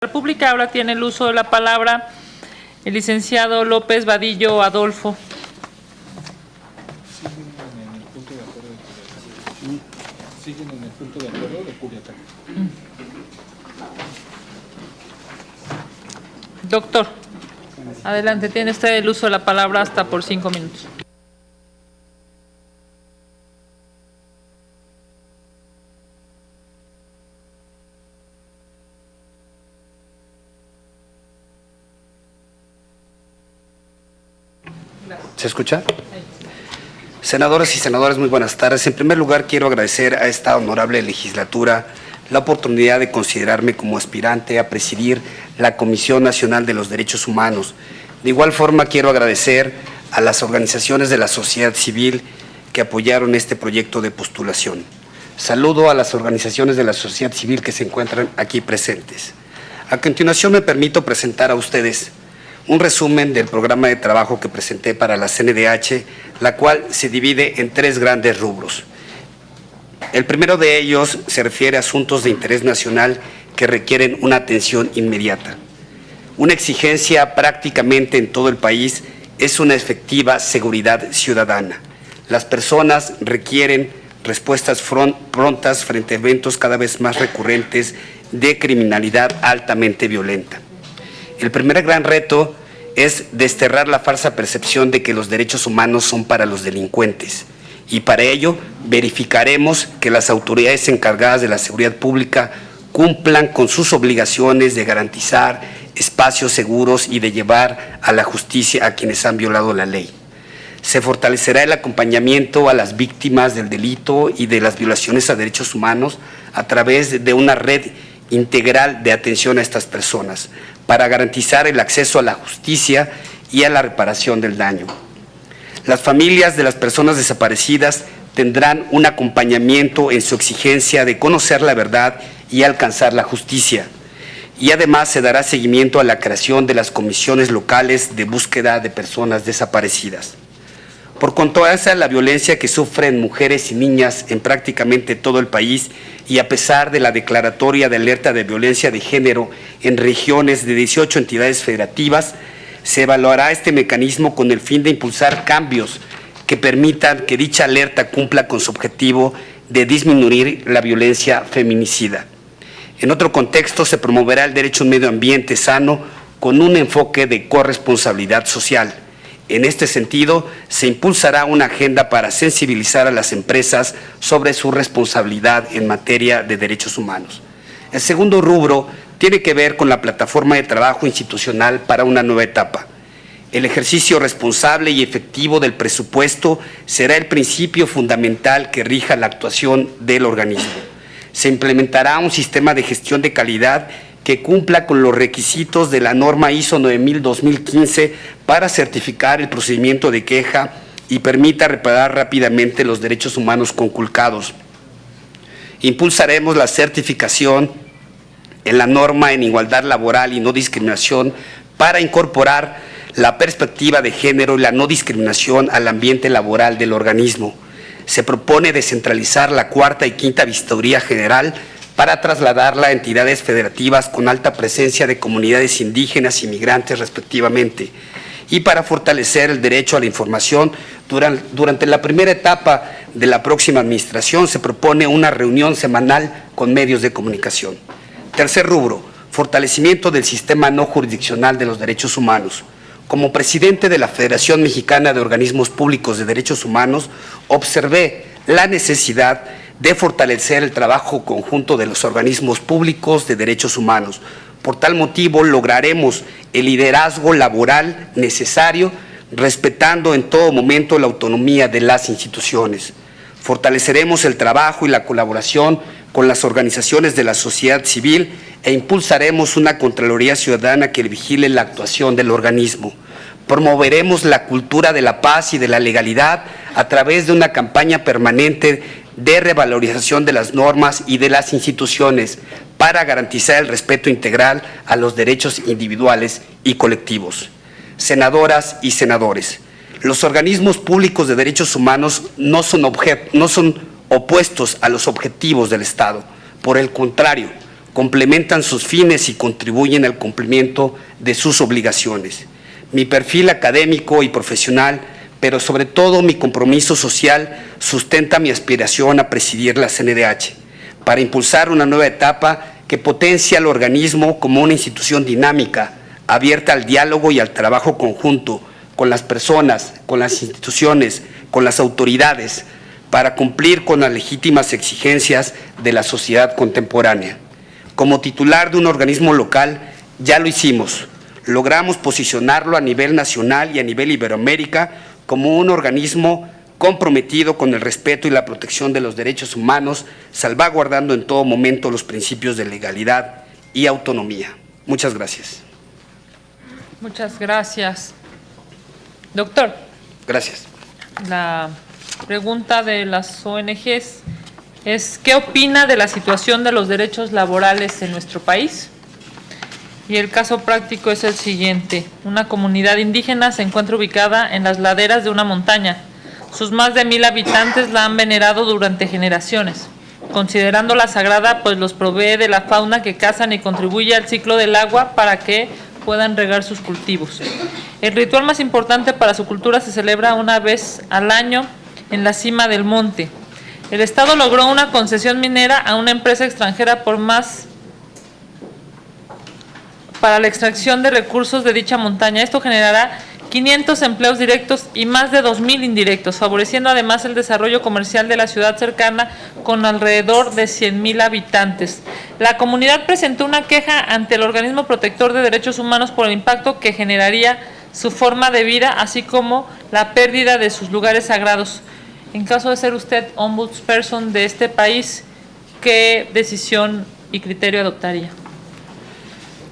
República. Ahora tiene el uso de la palabra el licenciado López Vadillo Adolfo. Siguen en el punto de acuerdo de Culiacán. Doctor, adelante, tiene usted el uso de la palabra hasta por 5 minutos. ¿Se escucha? Senadoras y senadores, muy buenas tardes. En primer lugar, quiero agradecer a esta honorable legislatura la oportunidad de considerarme como aspirante a presidir la Comisión Nacional de los Derechos Humanos. De igual forma, quiero agradecer a las organizaciones de la sociedad civil que apoyaron este proyecto de postulación. Saludo a las organizaciones de la sociedad civil que se encuentran aquí presentes. A continuación, me permito presentar a ustedes un resumen del programa de trabajo que presenté para la CNDH, la cual se divide en 3 grandes rubros. El primero de ellos se refiere a asuntos de interés nacional que requieren una atención inmediata. Una exigencia prácticamente en todo el país es una efectiva seguridad ciudadana. Las personas requieren respuestas prontas frente a eventos cada vez más recurrentes de criminalidad altamente violenta. El primer gran reto es desterrar la falsa percepción de que los derechos humanos son para los delincuentes, y para ello verificaremos que las autoridades encargadas de la seguridad pública cumplan con sus obligaciones de garantizar espacios seguros y de llevar a la justicia a quienes han violado la ley. Se fortalecerá el acompañamiento a las víctimas del delito y de las violaciones a derechos humanos a través de una red integral de atención a estas personas, para garantizar el acceso a la justicia y a la reparación del daño. Las familias de las personas desaparecidas tendrán un acompañamiento en su exigencia de conocer la verdad y alcanzar la justicia. Y además se dará seguimiento a la creación de las comisiones locales de búsqueda de personas desaparecidas. Por contraste a la violencia que sufren mujeres y niñas en prácticamente todo el país, y a pesar de la declaratoria de alerta de violencia de género en regiones de 18 entidades federativas, se evaluará este mecanismo con el fin de impulsar cambios que permitan que dicha alerta cumpla con su objetivo de disminuir la violencia feminicida. En otro contexto, se promoverá el derecho a un medio ambiente sano con un enfoque de corresponsabilidad social. En este sentido, se impulsará una agenda para sensibilizar a las empresas sobre su responsabilidad en materia de derechos humanos. El segundo rubro tiene que ver con la plataforma de trabajo institucional para una nueva etapa. El ejercicio responsable y efectivo del presupuesto será el principio fundamental que rija la actuación del organismo. Se implementará un sistema de gestión de calidad que cumpla con los requisitos de la norma ISO 9000-2015 para certificar el procedimiento de queja y permita reparar rápidamente los derechos humanos conculcados. Impulsaremos la certificación en la norma en igualdad laboral y no discriminación para incorporar la perspectiva de género y la no discriminación al ambiente laboral del organismo. Se propone descentralizar la 4ª y 5ª Vistoría General para trasladarla a entidades federativas con alta presencia de comunidades indígenas y migrantes respectivamente, y para fortalecer el derecho a la información. Durante la primera etapa de la próxima administración se propone una reunión semanal con medios de comunicación. Tercer rubro, fortalecimiento del sistema no jurisdiccional de los derechos humanos. Como presidente de la Federación Mexicana de Organismos Públicos de Derechos Humanos, observé la necesidad de fortalecer el trabajo conjunto de los organismos públicos de derechos humanos. Por tal motivo, lograremos el liderazgo laboral necesario, respetando en todo momento la autonomía de las instituciones. Fortaleceremos el trabajo y la colaboración con las organizaciones de la sociedad civil e impulsaremos una Contraloría Ciudadana que vigile la actuación del organismo. Promoveremos la cultura de la paz y de la legalidad a través de una campaña permanente de revalorización de las normas y de las instituciones para garantizar el respeto integral a los derechos individuales y colectivos. Senadoras y senadores, los organismos públicos de derechos humanos no son opuestos a los objetivos del Estado. Por el contrario, complementan sus fines y contribuyen al cumplimiento de sus obligaciones. Mi perfil académico y profesional, pero sobre todo mi compromiso social, sustenta mi aspiración a presidir la CNDH, para impulsar una nueva etapa que potencia al organismo como una institución dinámica, abierta al diálogo y al trabajo conjunto con las personas, con las instituciones, con las autoridades, para cumplir con las legítimas exigencias de la sociedad contemporánea. Como titular de un organismo local, ya lo hicimos. Logramos posicionarlo a nivel nacional y a nivel Iberoamérica como un organismo comprometido con el respeto y la protección de los derechos humanos, salvaguardando en todo momento los principios de legalidad y autonomía. Muchas gracias. Muchas gracias. Doctor. Gracias. La pregunta de las ONGs es: ¿qué opina de la situación de los derechos laborales en nuestro país? Y el caso práctico es el siguiente. Una comunidad indígena se encuentra ubicada en las laderas de una montaña. Sus más de 1000 habitantes la han venerado durante generaciones, considerándola sagrada, pues los provee de la fauna que cazan y contribuye al ciclo del agua para que puedan regar sus cultivos. El ritual más importante para su cultura se celebra una vez al año en la cima del monte. El Estado logró una concesión minera a una empresa extranjera para la extracción de recursos de dicha montaña. Esto generará 500 empleos directos y más de 2000 indirectos, favoreciendo además el desarrollo comercial de la ciudad cercana con alrededor de 100,000 habitantes. La comunidad presentó una queja ante el organismo protector de derechos humanos por el impacto que generaría su forma de vida, así como la pérdida de sus lugares sagrados. En caso de ser usted ombudsperson de este país, ¿qué decisión y criterio adoptaría?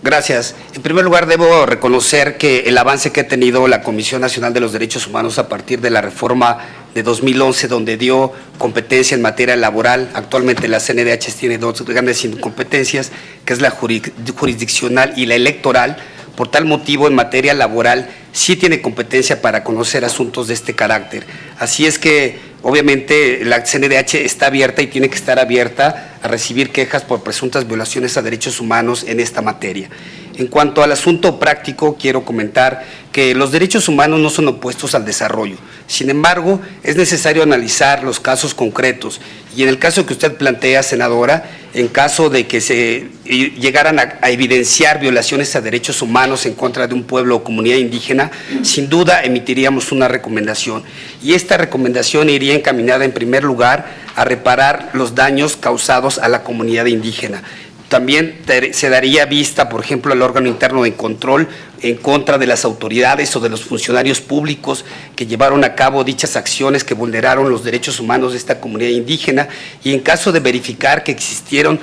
Gracias. En primer lugar, debo reconocer que el avance que ha tenido la Comisión Nacional de los Derechos Humanos a partir de la reforma de 2011, donde dio competencia en materia laboral, actualmente la CNDH tiene dos grandes competencias, que es la jurisdiccional y la electoral. Por tal motivo, en materia laboral, sí tiene competencia para conocer asuntos de este carácter. Así es que, obviamente, la CNDH está abierta y tiene que estar abierta a recibir quejas por presuntas violaciones a derechos humanos en esta materia. En cuanto al asunto práctico, quiero comentar que los derechos humanos no son opuestos al desarrollo. Sin embargo, es necesario analizar los casos concretos. Y en el caso que usted plantea, senadora, en caso de que se llegaran a evidenciar violaciones a derechos humanos en contra de un pueblo o comunidad indígena, sin duda emitiríamos una recomendación. Y esta recomendación iría encaminada, en primer lugar, a reparar los daños causados a la comunidad indígena. También se daría vista, por ejemplo, al órgano interno de control en contra de las autoridades o de los funcionarios públicos que llevaron a cabo dichas acciones que vulneraron los derechos humanos de esta comunidad indígena, y en caso de verificar que existieron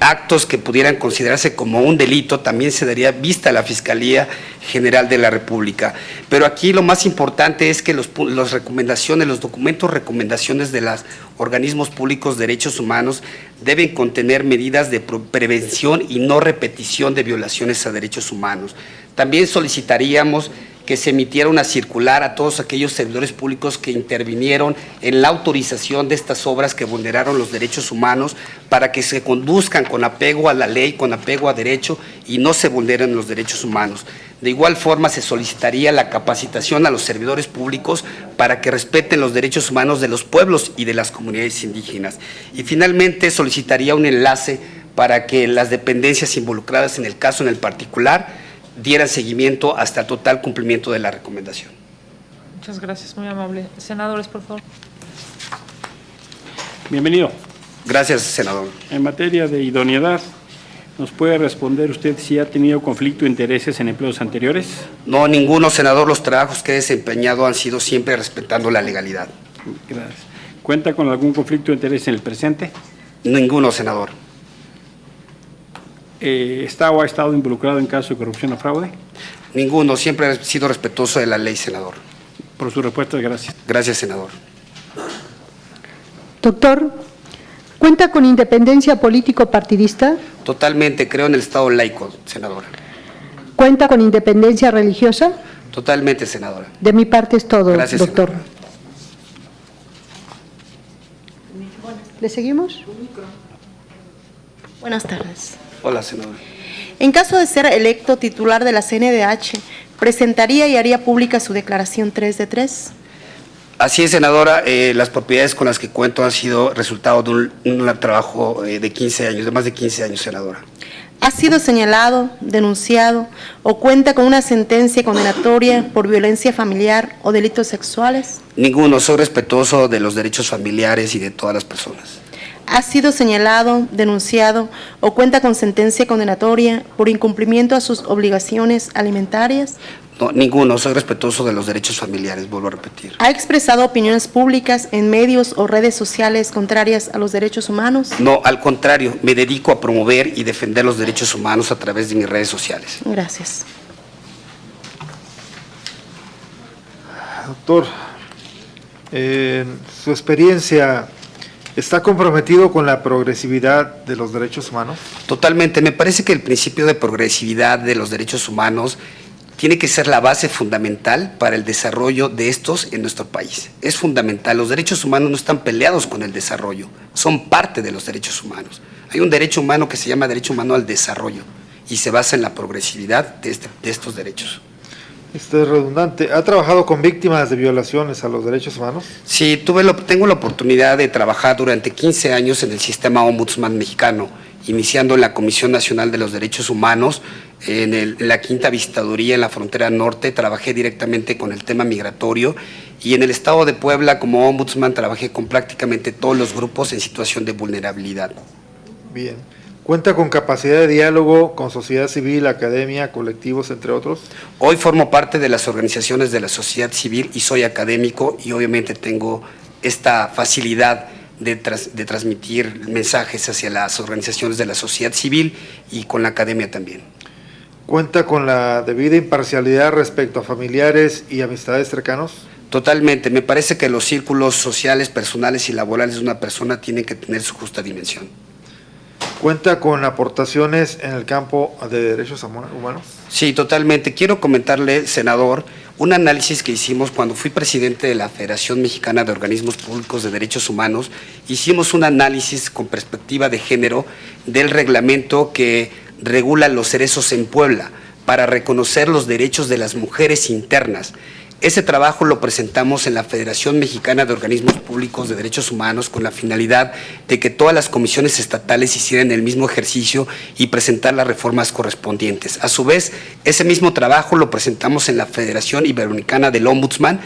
actos que pudieran considerarse como un delito, también se daría vista a la Fiscalía General de la República. Pero aquí lo más importante es que los documentos recomendaciones de los organismos públicos de derechos humanos deben contener medidas de prevención y no repetición de violaciones a derechos humanos. También solicitaríamos que se emitiera una circular a todos aquellos servidores públicos que intervinieron en la autorización de estas obras que vulneraron los derechos humanos, para que se conduzcan con apego a la ley, con apego a derecho, y no se vulneren los derechos humanos. De igual forma, se solicitaría la capacitación a los servidores públicos para que respeten los derechos humanos de los pueblos y de las comunidades indígenas. Y finalmente, solicitaría un enlace para que las dependencias involucradas en el caso en el particular dieran seguimiento hasta el total cumplimiento de la recomendación. Muchas gracias, muy amable. Senadores, por favor. Bienvenido. Gracias, senador. En materia de idoneidad, ¿nos puede responder usted si ha tenido conflicto de intereses en empleos anteriores? No, ninguno, senador. Los trabajos que he desempeñado han sido siempre respetando la legalidad. Gracias. ¿Cuenta con algún conflicto de interés en el presente? Ninguno, senador. ¿Está o ha estado involucrado en casos de corrupción o fraude? Ninguno. Siempre he sido respetuoso de la ley, senador. Por su respuesta, gracias. Gracias, senador. Doctor, ¿cuenta con independencia político-partidista? Totalmente. Creo en el Estado laico, senadora. ¿Cuenta con independencia religiosa? Totalmente, senadora. De mi parte es todo, Gracias, doctor. senadora. ¿Le seguimos? Buenas tardes. Hola, senadora. En caso de ser electo titular de la CNDH, ¿presentaría y haría pública su declaración 3 de 3? Así es, senadora. Las propiedades con las que cuento han sido resultado de un trabajo de 15 años, de más de 15 años, senadora. ¿Ha sido señalado, denunciado o cuenta con una sentencia condenatoria por violencia familiar o delitos sexuales? Ninguno. Soy respetuoso de los derechos familiares y de todas las personas. ¿Ha sido señalado, denunciado o cuenta con sentencia condenatoria por incumplimiento a sus obligaciones alimentarias? No, ninguno. Soy respetuoso de los derechos familiares, vuelvo a repetir. ¿Ha expresado opiniones públicas en medios o redes sociales contrarias a los derechos humanos? No, al contrario, me dedico a promover y defender los derechos humanos a través de mis redes sociales. Gracias. Doctor, en su experiencia, ¿está comprometido con la progresividad de los derechos humanos? Totalmente. Me parece que el principio de progresividad de los derechos humanos tiene que ser la base fundamental para el desarrollo de estos en nuestro país. Es fundamental. Los derechos humanos no están peleados con el desarrollo, son parte de los derechos humanos. Hay un derecho humano que se llama derecho humano al desarrollo y se basa en la progresividad de estos derechos. Esto es redundante. ¿Ha trabajado con víctimas de violaciones a los derechos humanos? Sí, tengo la oportunidad de trabajar durante 15 años en el sistema Ombudsman mexicano, iniciando en la Comisión Nacional de los Derechos Humanos, en la Quinta Visitaduría en la frontera norte, trabajé directamente con el tema migratorio, y en el estado de Puebla como Ombudsman trabajé con prácticamente todos los grupos en situación de vulnerabilidad. Bien. ¿Cuenta con capacidad de diálogo con sociedad civil, academia, colectivos, entre otros? Hoy formo parte de las organizaciones de la sociedad civil y soy académico, y obviamente tengo esta facilidad de transmitir mensajes hacia las organizaciones de la sociedad civil y con la academia también. ¿Cuenta con la debida imparcialidad respecto a familiares y amistades cercanos? Totalmente. Me parece que los círculos sociales, personales y laborales de una persona tienen que tener su justa dimensión. ¿Cuenta con aportaciones en el campo de derechos humanos? Sí, totalmente. Quiero comentarle, senador, un análisis que hicimos cuando fui presidente de la Federación Mexicana de Organismos Públicos de Derechos Humanos. Hicimos un análisis con perspectiva de género del reglamento que regula los cerezos en Puebla para reconocer los derechos de las mujeres internas. Ese trabajo lo presentamos en la Federación Mexicana de Organismos Públicos de Derechos Humanos con la finalidad de que todas las comisiones estatales hicieran el mismo ejercicio y presentar las reformas correspondientes. A su vez, ese mismo trabajo lo presentamos en la Federación Iberoamericana del Ombudsman,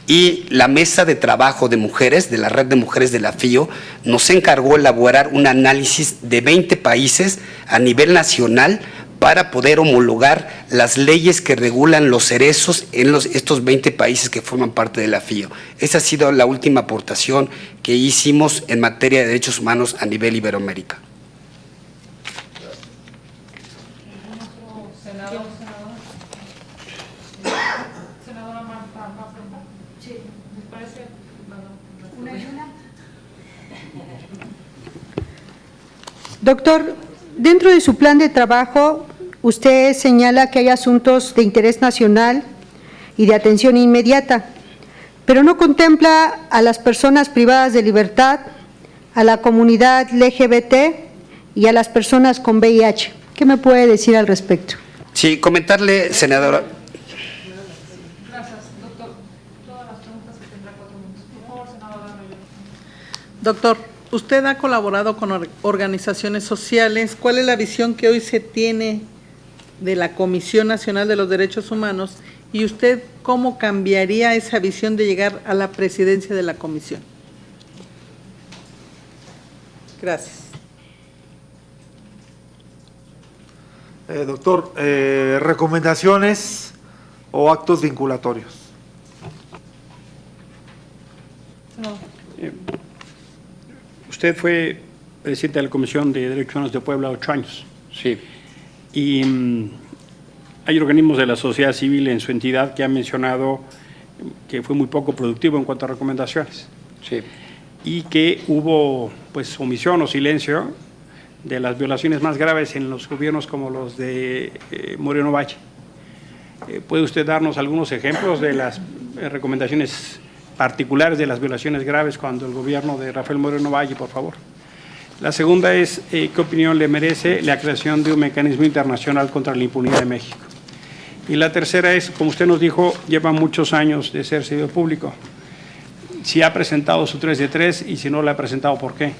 y la mesa de trabajo de mujeres, de la red de mujeres de la FIO, nos encargó elaborar un análisis de 20 países a nivel nacional para poder homologar las leyes que regulan los cerezos en estos 20 países que forman parte de la FIO. Esa ha sido la última aportación que hicimos en materia de derechos humanos a nivel Iberoamérica. Doctor, dentro de su plan de trabajo, usted señala que hay asuntos de interés nacional y de atención inmediata, pero no contempla a las personas privadas de libertad, a la comunidad LGBT y a las personas con VIH. ¿Qué me puede decir al respecto? Sí, comentarle, senadora. Gracias, doctor. Todas las preguntas que tendrá 4 minutos. Por favor, senadora. Doctor, usted ha colaborado con organizaciones sociales. ¿Cuál es la visión que hoy se tiene de la Comisión Nacional de los Derechos Humanos? ¿Y usted cómo cambiaría esa visión de llegar a la presidencia de la comisión? Gracias. Doctor, recomendaciones o actos vinculatorios. Usted fue presidente de la Comisión de Derechos Humanos de Puebla 8 años. Sí. Y hay organismos de la sociedad civil en su entidad que han mencionado que fue muy poco productivo en cuanto a recomendaciones. Sí. Y que hubo pues omisión o silencio de las violaciones más graves en los gobiernos como los de Moreno Valle. ¿Puede usted darnos algunos ejemplos de las recomendaciones particulares de las violaciones graves cuando el gobierno de Rafael Moreno Valle, por favor? La segunda es, ¿qué opinión le merece la creación de un mecanismo internacional contra la impunidad de México? Y la tercera es, como usted nos dijo, lleva muchos años de ser servidor público. Si ha presentado su 3 de 3 y si no la ha presentado, ¿por qué?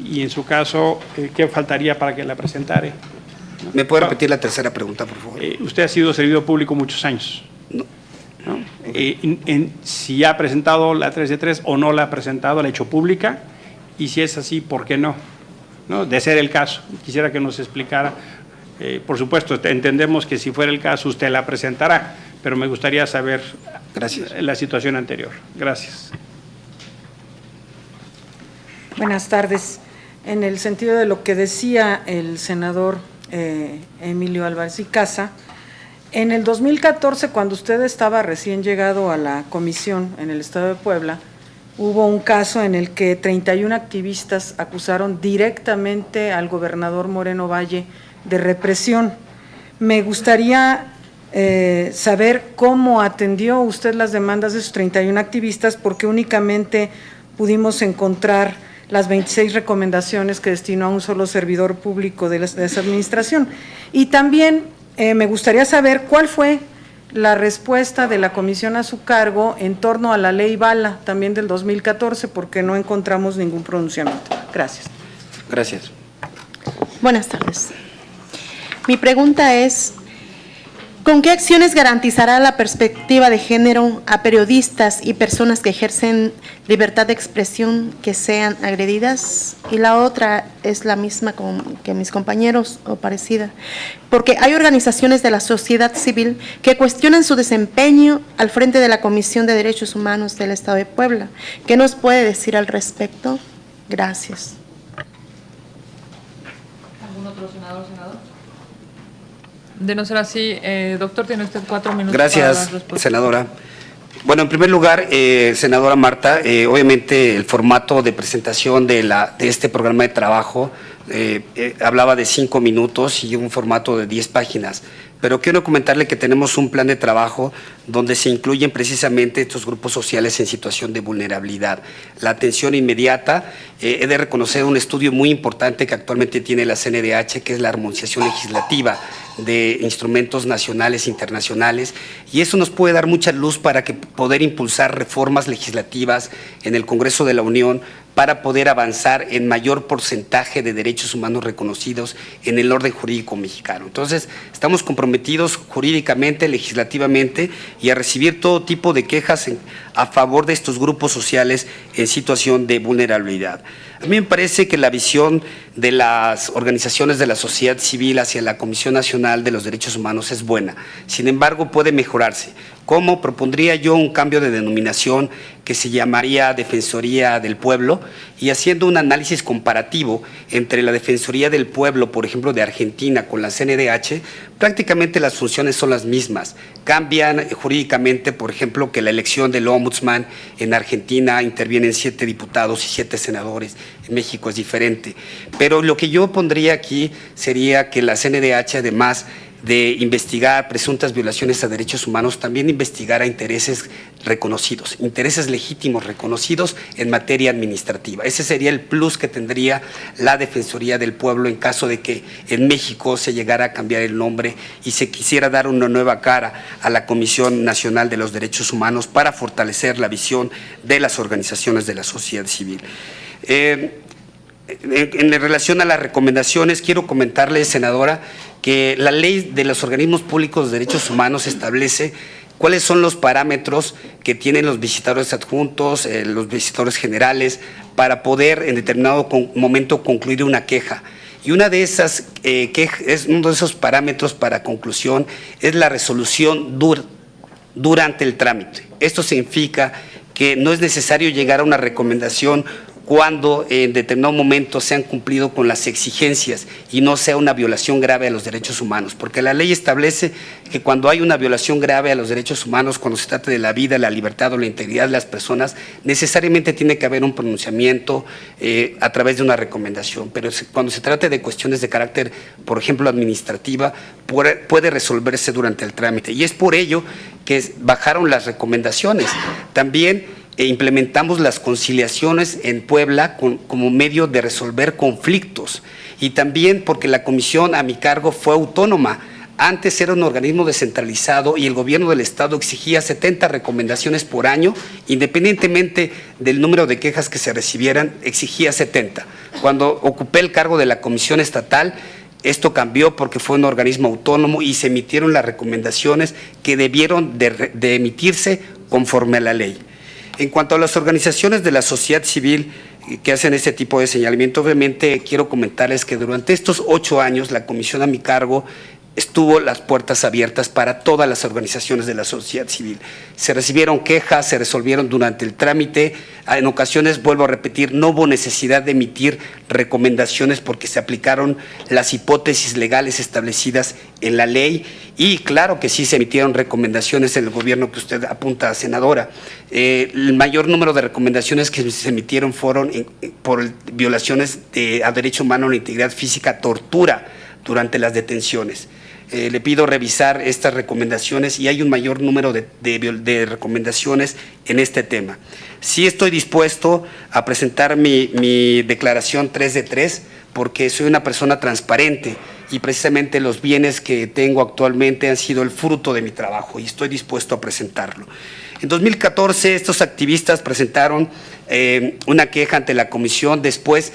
Y en su caso, ¿qué faltaría para que la presentare? ¿Me puede repetir la tercera pregunta, por favor? Usted ha sido servidor público muchos años. No. ¿No? Si ha presentado la 3 de 3 o no la ha presentado, la ha hecho pública, y si es así, ¿por qué no? ¿No? De ser el caso, quisiera que nos explicara. Por supuesto, entendemos que si fuera el caso usted la presentará, pero me gustaría saber la situación anterior. Gracias. Buenas tardes. En el sentido de lo que decía el senador Emilio Álvarez y Casa, en el 2014, cuando usted estaba recién llegado a la comisión en el estado de Puebla, hubo un caso en el que 31 activistas acusaron directamente al gobernador Moreno Valle de represión. Me gustaría saber cómo atendió usted las demandas de esos 31 activistas, porque únicamente pudimos encontrar las 26 recomendaciones que destinó a un solo servidor público de esa administración. Y también me gustaría saber cuál fue la respuesta de la comisión a su cargo en torno a la ley Bala, también del 2014, porque no encontramos ningún pronunciamiento. Gracias. Gracias. Buenas tardes. Mi pregunta es, ¿con qué acciones garantizará la perspectiva de género a periodistas y personas que ejercen libertad de expresión que sean agredidas? Y la otra es la misma que mis compañeros o parecida, porque hay organizaciones de la sociedad civil que cuestionan su desempeño al frente de la Comisión de Derechos Humanos del Estado de Puebla. ¿Qué nos puede decir al respecto? Gracias. ¿Algún otro senador, senador? De no ser así, doctor, tiene usted 4 minutos. Gracias, para la respuesta. senadora. Bueno, en primer lugar, senadora Marta, obviamente el formato de presentación de este programa de trabajo hablaba de 5 minutos y un formato de 10 páginas. Pero quiero comentarle que tenemos un plan de trabajo donde se incluyen precisamente estos grupos sociales en situación de vulnerabilidad. La atención inmediata, he de reconocer un estudio muy importante que actualmente tiene la CNDH, que es la armonización legislativa de instrumentos nacionales e internacionales, y eso nos puede dar mucha luz para poder impulsar reformas legislativas en el Congreso de la Unión para poder avanzar en mayor porcentaje de derechos humanos reconocidos en el orden jurídico mexicano. Entonces, estamos comprometidos jurídicamente, legislativamente, y a recibir todo tipo de quejas a favor de estos grupos sociales en situación de vulnerabilidad. A mí me parece que la visión de las organizaciones de la sociedad civil hacia la Comisión Nacional de los Derechos Humanos es buena. Sin embargo, puede mejorarse. ¿Cómo? Propondría yo un cambio de denominación que se llamaría Defensoría del Pueblo, y haciendo un análisis comparativo entre la Defensoría del Pueblo, por ejemplo, de Argentina con la CNDH, prácticamente las funciones son las mismas. Cambian jurídicamente, por ejemplo, que la elección del ombudsman en Argentina intervienen 7 diputados y 7 senadores, en México es diferente. Pero lo que yo pondría aquí sería que la CNDH, además de investigar presuntas violaciones a derechos humanos, también investigara intereses reconocidos, intereses legítimos reconocidos en materia administrativa. Ese sería el plus que tendría la Defensoría del Pueblo en caso de que en México se llegara a cambiar el nombre y se quisiera dar una nueva cara a la Comisión Nacional de los Derechos Humanos para fortalecer la visión de las organizaciones de la sociedad civil. En relación a las recomendaciones, quiero comentarle, senadora, que la ley de los organismos públicos de derechos humanos establece cuáles son los parámetros que tienen los visitadores adjuntos, los visitadores generales, para poder en determinado momento concluir una queja. Y una de esas uno de esos parámetros para conclusión es la resolución durante el trámite. Esto significa que no es necesario llegar a una recomendación cuando en determinado momento se han cumplido con las exigencias y no sea una violación grave a los derechos humanos, porque la ley establece que cuando hay una violación grave a los derechos humanos, cuando se trata de la vida, la libertad o la integridad de las personas, necesariamente tiene que haber un pronunciamiento a través de una recomendación, pero cuando se trata de cuestiones de carácter, por ejemplo, administrativa, puede resolverse durante el trámite, y es por ello que bajaron las recomendaciones. También e implementamos las conciliaciones en Puebla como medio de resolver conflictos, y también porque la comisión a mi cargo fue autónoma. Antes era un organismo descentralizado y el gobierno del estado exigía 70 recomendaciones por año, independientemente del número de quejas que se recibieran, exigía 70. Cuando ocupé el cargo de la comisión estatal, esto cambió porque fue un organismo autónomo y se emitieron las recomendaciones que debieron de emitirse conforme a la ley. En cuanto a las organizaciones de la sociedad civil que hacen este tipo de señalamiento, obviamente quiero comentarles que durante estos 8 años la comisión a mi cargo estuvo las puertas abiertas para todas las organizaciones de la sociedad civil. Se recibieron quejas, se resolvieron durante el trámite. En ocasiones, vuelvo a repetir, no hubo necesidad de emitir recomendaciones porque se aplicaron las hipótesis legales establecidas en la ley, y claro que sí se emitieron recomendaciones en el gobierno que usted apunta, senadora. El mayor número de recomendaciones que se emitieron fueron por violaciones a derecho humano, la integridad física, tortura durante las detenciones. Le pido revisar estas recomendaciones y hay un mayor número de recomendaciones en este tema. Sí estoy dispuesto a presentar mi declaración 3 de 3 porque soy una persona transparente y precisamente los bienes que tengo actualmente han sido el fruto de mi trabajo y estoy dispuesto a presentarlo. En 2014 estos activistas presentaron una queja ante la comisión. Después,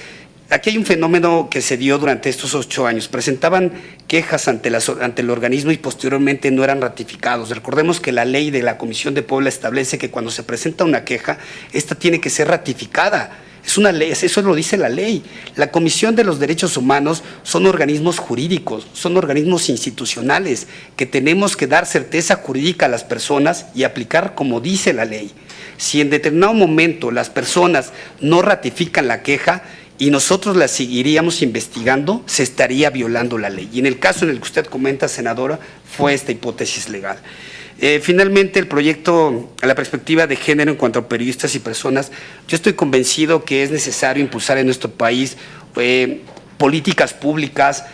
aquí hay un fenómeno que se dio durante estos 8 años. Presentaban quejas ante el organismo y posteriormente no eran ratificados. Recordemos que la ley de la Comisión de Puebla establece que cuando se presenta una queja, esta tiene que ser ratificada. Es una ley, eso lo dice la ley. La Comisión de los Derechos Humanos son organismos jurídicos, son organismos institucionales que tenemos que dar certeza jurídica a las personas y aplicar como dice la ley. Si en determinado momento las personas no ratifican la queja, y nosotros la seguiríamos investigando, se estaría violando la ley. Y en el caso en el que usted comenta, senadora, fue esta hipótesis legal. Finalmente, el proyecto a la perspectiva de género en cuanto a periodistas y personas, yo estoy convencido que es necesario impulsar en nuestro país políticas públicas,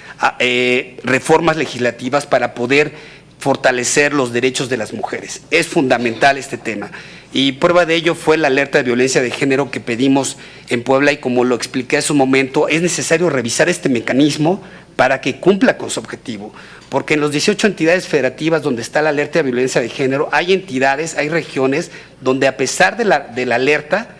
reformas legislativas para poder fortalecer los derechos de las mujeres. Es fundamental este tema. Y prueba de ello fue la alerta de violencia de género que pedimos en Puebla y como lo expliqué hace un momento, es necesario revisar este mecanismo para que cumpla con su objetivo. Porque en los 18 entidades federativas donde está la alerta de violencia de género, hay entidades, hay regiones donde a pesar de la alerta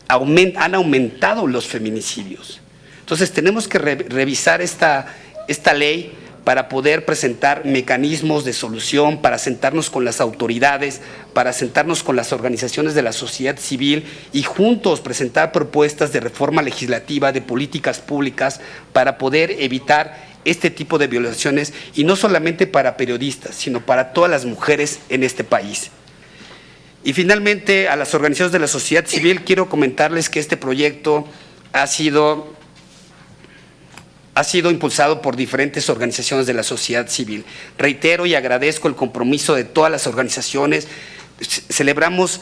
han aumentado los feminicidios. Entonces tenemos que revisar esta ley para poder presentar mecanismos de solución, para sentarnos con las autoridades, para sentarnos con las organizaciones de la sociedad civil y juntos presentar propuestas de reforma legislativa, de políticas públicas, para poder evitar este tipo de violaciones, y no solamente para periodistas, sino para todas las mujeres en este país. Y finalmente, a las organizaciones de la sociedad civil, quiero comentarles que este proyecto ha sido impulsado por diferentes organizaciones de la sociedad civil. Reitero y agradezco el compromiso de todas las organizaciones. Celebramos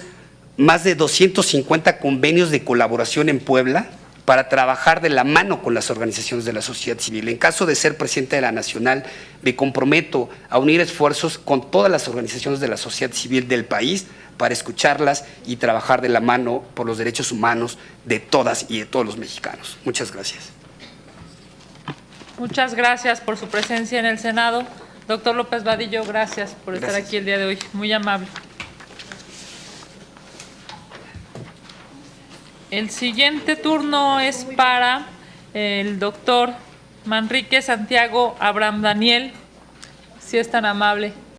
más de 250 convenios de colaboración en Puebla para trabajar de la mano con las organizaciones de la sociedad civil. En caso de ser presidente de la Nacional, me comprometo a unir esfuerzos con todas las organizaciones de la sociedad civil del país para escucharlas y trabajar de la mano por los derechos humanos de todas y de todos los mexicanos. Muchas gracias. Muchas gracias por su presencia en el Senado. Doctor López Vadillo, gracias por estar aquí el día de hoy. Muy amable. El siguiente turno es para el doctor Manrique Santiago Abraham Daniel, si es tan amable.